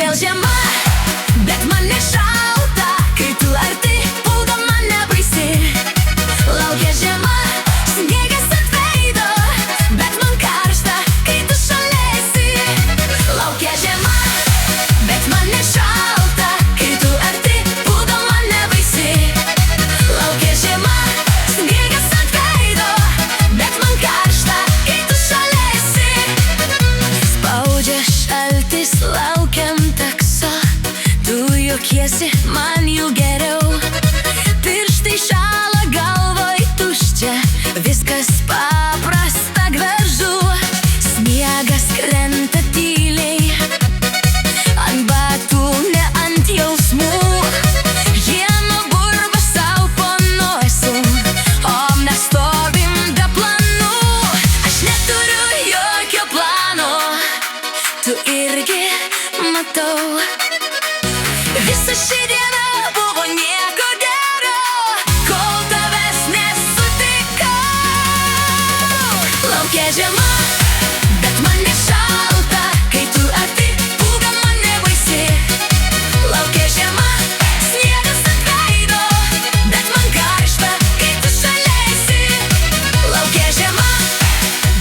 Vėl žiema, bet man nešalta, kai tu arti, pūga man nebaisi. Laukia žiema, sniegas ant veido, bet man karšta, kai tu šalia esi. Laukia žiema, bet man nešalta, kai tu arti, pūga man nebaisi. Laukia žiema, sniegas ant veido, bet man karšta, kai tu šalia esi. Spaudžia šaltis, laukiam takso, tu juokiesi, man jau geriau. Pirštai šąla, galvoj tuščia, viskas paprasta, gražu. Sniegas krenta tyliai, ant batų, ne ant jausmų. Žiema burba sau po nosim, o mes stovim be planų. Aš neturiu jokio plano, tu irgi matau. Visa ši diena buvo nieko gero, kol tavęs nesutikau. Laukia žiema, bet man nešalta, kai tu arti, pūga man nebaisi. Laukia žiema, sniegas ant veido, bet man karšta, kai tu šalia esi. Laukia žiema,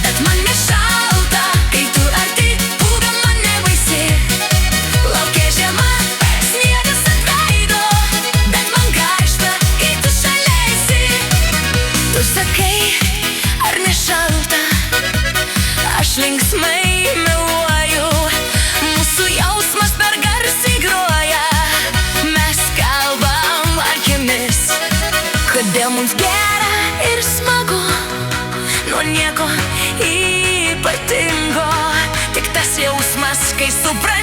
bet man nešalta, kai tu arti, pūga man nebaisi. Laukia žiema, sniegas ant veido, bet man karšta, kai tu šalia esi. Tu sakai, ar nešalta, aš linksmai meluoju. Mūsų jausmas per garsiai groja, mes kalbam akimis. Kodėl mums gera ir smagu, nuo nieko ypatingo, tik tas jausmas, kai supranti.